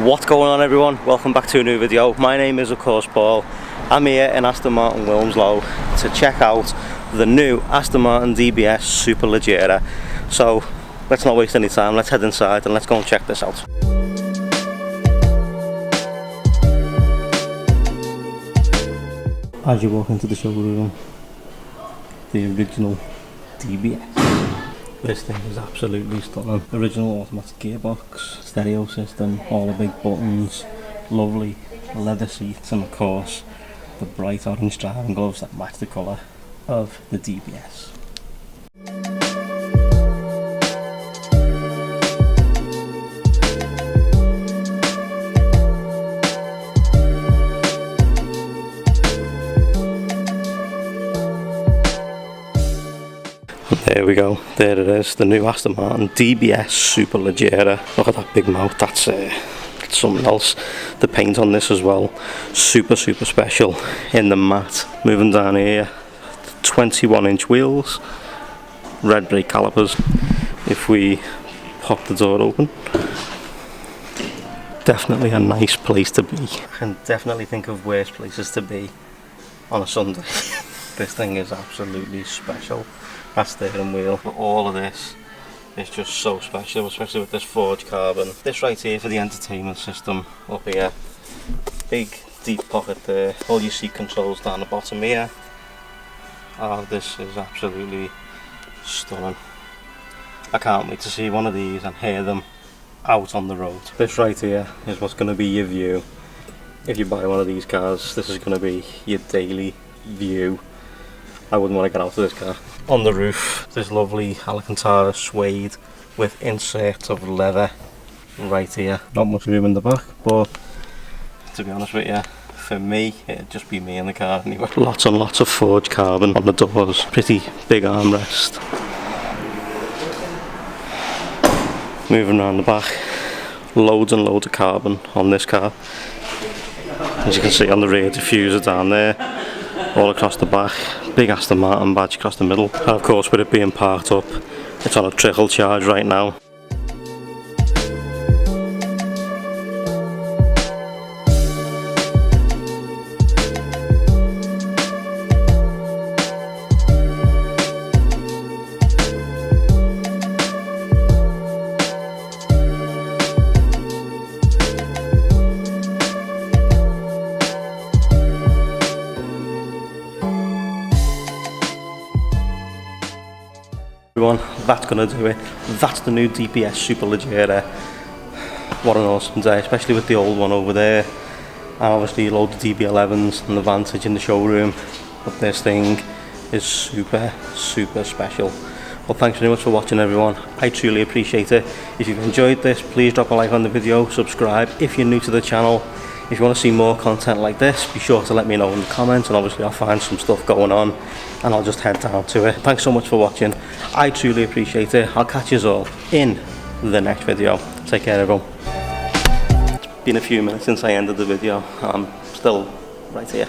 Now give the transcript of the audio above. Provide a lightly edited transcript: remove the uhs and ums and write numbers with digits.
What's going on, everyone? Welcome back to a new video. My name is of course Paul. I'm here in Aston Martin Wilmslow to check out the new Aston Martin DBS Superleggera. So let's not waste any time, let's head inside and let's go and check this out. As you walk into the showroom, the original DBS. This thing is absolutely stunning. Original automatic gearbox, stereo system, all the big buttons, lovely leather seats, and of course the bright orange driving gloves that match the colour of the DBS. There we go, there it is, the new Aston Martin DBS Superleggera. Look at that big mouth, that's something else. The paint on this as well, super special in the matte. Moving down here, 21-inch wheels, red brake calipers. If we pop the door open, definitely a nice place to be. I can definitely think of worse places to be on a Sunday. This thing is absolutely special. That steering wheel, but all of this is just so special, especially with this forged carbon. This right here for the entertainment system up here. Big deep pocket there, all your seat controls down the bottom here. Oh, this is absolutely stunning. I can't wait to see one of these and hear them out on the road. This right here is what's going to be your view. If you buy one of these cars, this is going to be your daily view. I wouldn't want to get out of this car. On the roof, this lovely Alcantara suede with inserts of leather right here. Not much room in the back, but to be honest with you, for me, it'd just be me in the car anyway. Lots and lots of forged carbon on the doors. Pretty big armrest. Moving around the back, loads and loads of carbon on this car. As you can see on the rear diffuser down there, all across the back, big Aston Martin badge across the middle, and of course with it being parked up, it's on a trickle charge right now. Everyone, that's going to do it. That's the new DBS Superleggera. What an awesome day, especially with the old one over there, and obviously loads of DB11s and the Vantage in the showroom. But this thing is super special. Well, thanks very much for watching, everyone. I truly appreciate it. If you've enjoyed this, please drop a like on the video, subscribe if you're new to the channel. If you want to see more content like this, be sure to let me know in the comments, and obviously I'll find some stuff going on and I'll just head down to it. Thanks so much for watching. I truly appreciate it. I'll catch you all in the next video. Take care, everyone. It's been a few minutes since I ended the video. I'm still right here.